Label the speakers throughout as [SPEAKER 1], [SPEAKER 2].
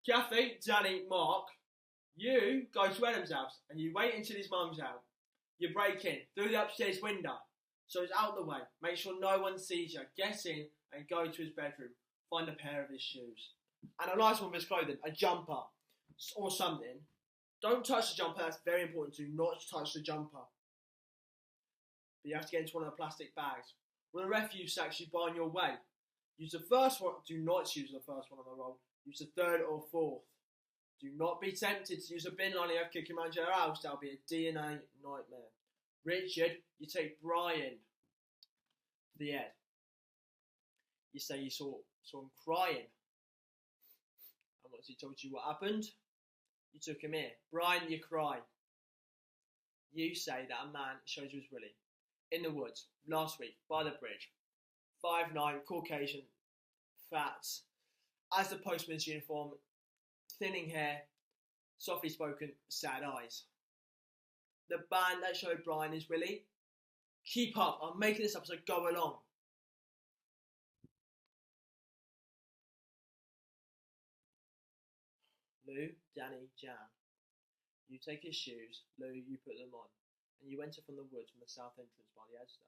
[SPEAKER 1] Kathy, Danny, Mark, you go to Adam's house and you wait until his mum's out. You break in through the upstairs window, so it's out the way. Make sure no one sees you. Get in and go to his bedroom. Find a pair of his shoes and a nice one of his clothing, a jumper or something. Don't touch the jumper. That's very important. Do not touch the jumper. But you have to get into one of the plastic bags. One of the refuse sacks you buy on your way. Use the first one. Do not use the first one on the roll. Use the third or fourth. Do not be tempted to use a bin liner and kick him around your house. That'll be a DNA nightmare. Richard, you take Brian to the end. You say you saw him crying. And once he told you what happened, you took him here. Brian, you cry. You say that a man showed you his willy in the woods last week by the bridge. 5'9", Caucasian, fat, as the postman's uniform, thinning hair, softly spoken, sad eyes. The band that showed Brian his willy, keep up. I'm making this up, so go along. Lou, Danny, Jan. You take his shoes. Lou, you put them on. And you enter from the woods from the south entrance by the Asda.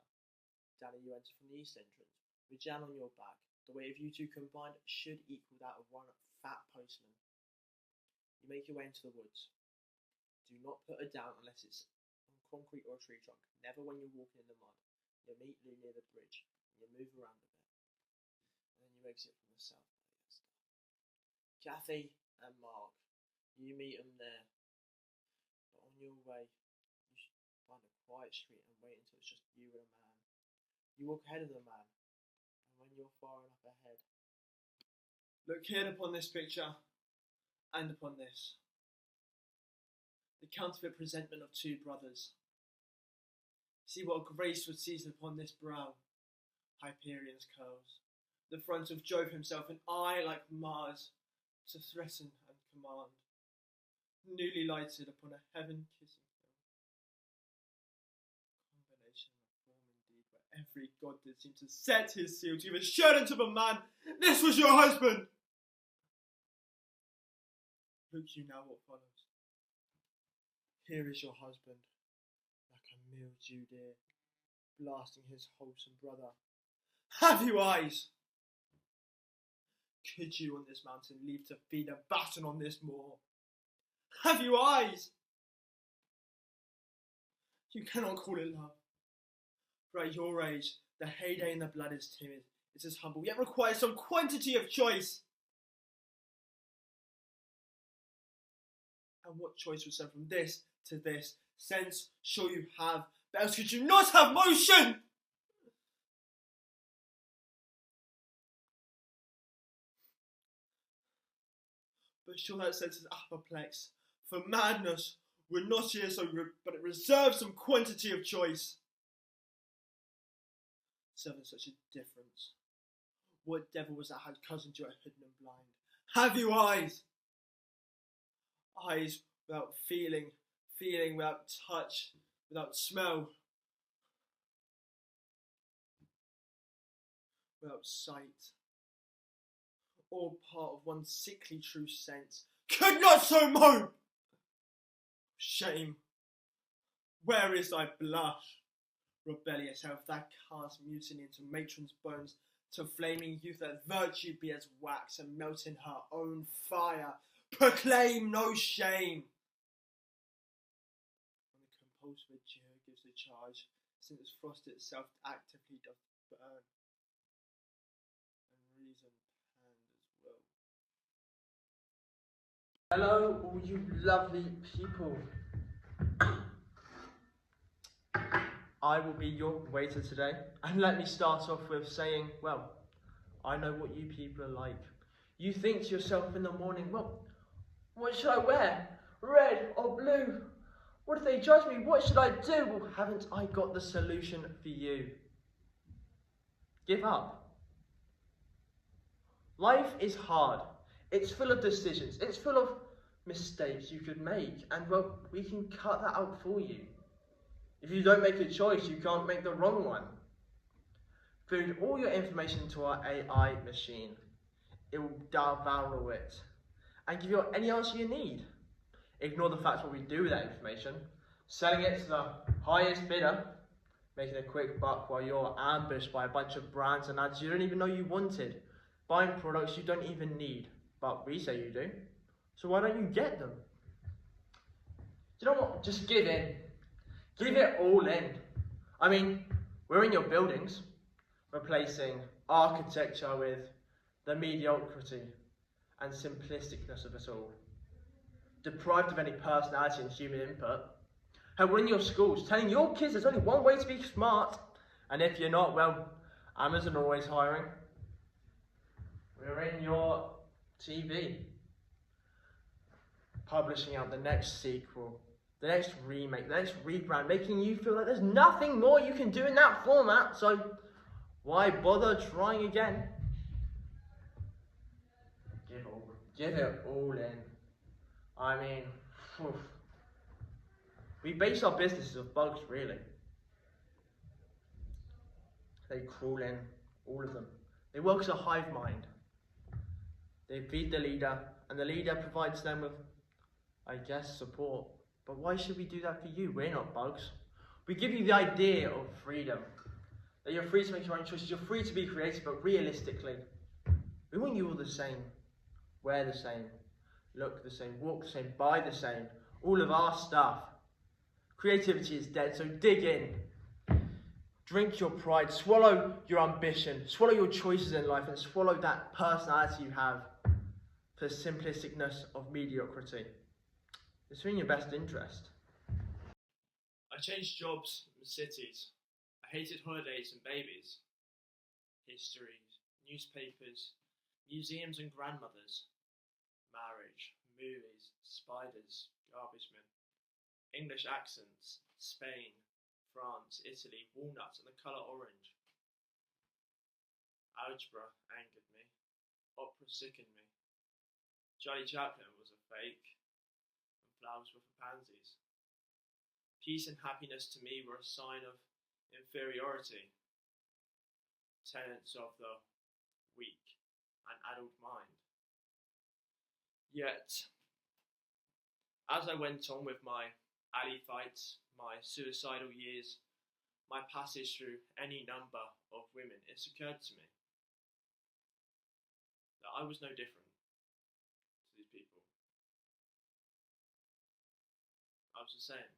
[SPEAKER 1] Danny, you enter from the east entrance. With Jan on your back, the weight of you two combined should equal that of one fat postman. You make your way into the woods. Do not put her down unless it's on concrete or a tree trunk. Never when you're walking in the mud. You meet Lou near the bridge. You move around a bit. And then you exit from the south by the Asda. Kathy and Mark, you meet them there. But on your way, you should find a quiet street and wait until it's just you and a man. You walk ahead of the man. When you're far enough ahead, look here upon this picture and upon this. The counterfeit presentment of two brothers. See what grace was seasoned upon this brow, Hyperion's curls. The front of Jove himself, an eye like Mars, to threaten and command. Newly lighted upon a heaven-kissing every god did seem to set his seal to give assurance of a man. This was your husband. Look you now what follows. Here is your husband, like a mildew deer, blasting his wholesome brother. Have you eyes? Could you on this mountain leave to feed a baton on this moor? Have you eyes? You cannot call it love. For at your age, the heyday in the blood is timid, it is humble, yet requires some quantity of choice. And what choice was sent from this to this? Sense, sure you have, but else could you not have motion? But sure that sense is apoplex, for madness would not here so but it reserves some quantity of choice. Serving such a difference. What devil was that had cousined you at hidden and blind? Have you eyes? Eyes without feeling, feeling without touch, without smell, without sight. All part of one sickly true sense. Could not so mope! Shame, where is thy blush? Rebellious health that casts mutiny into matron's bones, to flaming youth that virtue be as wax and melt in her own fire. Proclaim no shame. And the compulsive jeer gives the charge, since frost itself actively doth burn, and reason panned as well. Hello, all you lovely people. I will be your waiter today, and let me start off with saying, well, I know what you people are like. You think to yourself in the morning, well, what should I wear? Red or blue? What if they judge me? What should I do? Well, haven't I got the solution for you? Give up. Life is hard. It's full of decisions. It's full of mistakes you could make, and well, we can cut that out for you. If you don't make a choice, you can't make the wrong one. Feed all your information to our AI machine. It will devour it. and give you any answer you need. Ignore the fact what we do with that information, selling it to the highest bidder, making a quick buck while you're ambushed by a bunch of brands and ads you don't even know you wanted, buying products you don't even need, but we say you do. So why don't you get them? You know what? Just give in. Give it all in. I mean, we're in your buildings, replacing architecture with the mediocrity and simplisticness of it all. Deprived of any personality and human input. And we're in your schools, telling your kids there's only one way to be smart, and if you're not, well, Amazon are always hiring. We're in your TV, publishing out the next sequel, the next remake, the next rebrand, making you feel like there's nothing more you can do in that format, so why bother trying again? Give it all in. I mean, whew. We base our businesses of bugs, really. They crawl in, all of them. They work as a hive mind. They feed the leader, and the leader provides them with, I guess, support. But why should we do that for you? We're not bugs. We give you the idea of freedom. That you're free to make your own choices, you're free to be creative, but realistically, we want you all the same. Wear the same, look the same, walk the same, buy the same, all of our stuff. Creativity is dead, so dig in. Drink your pride, swallow your ambition, swallow your choices in life, and swallow that personality you have for the simplisticness of mediocrity. It's in your best interest. I changed jobs and cities. I hated holidays and babies. Histories, newspapers, museums and grandmothers. Marriage, movies, spiders, garbage men. English accents, Spain, France, Italy, walnuts and the colour orange. Algebra angered me. Opera sickened me. Charlie Chaplin was a fake, and flowers were for pansies. Peace and happiness to me were a sign of inferiority. Tenets of the weak and addled mind. Yet, as I went on with my alley fights, my suicidal years, my passage through any number of women, it's occurred to me that I was no different to these people. I was the same.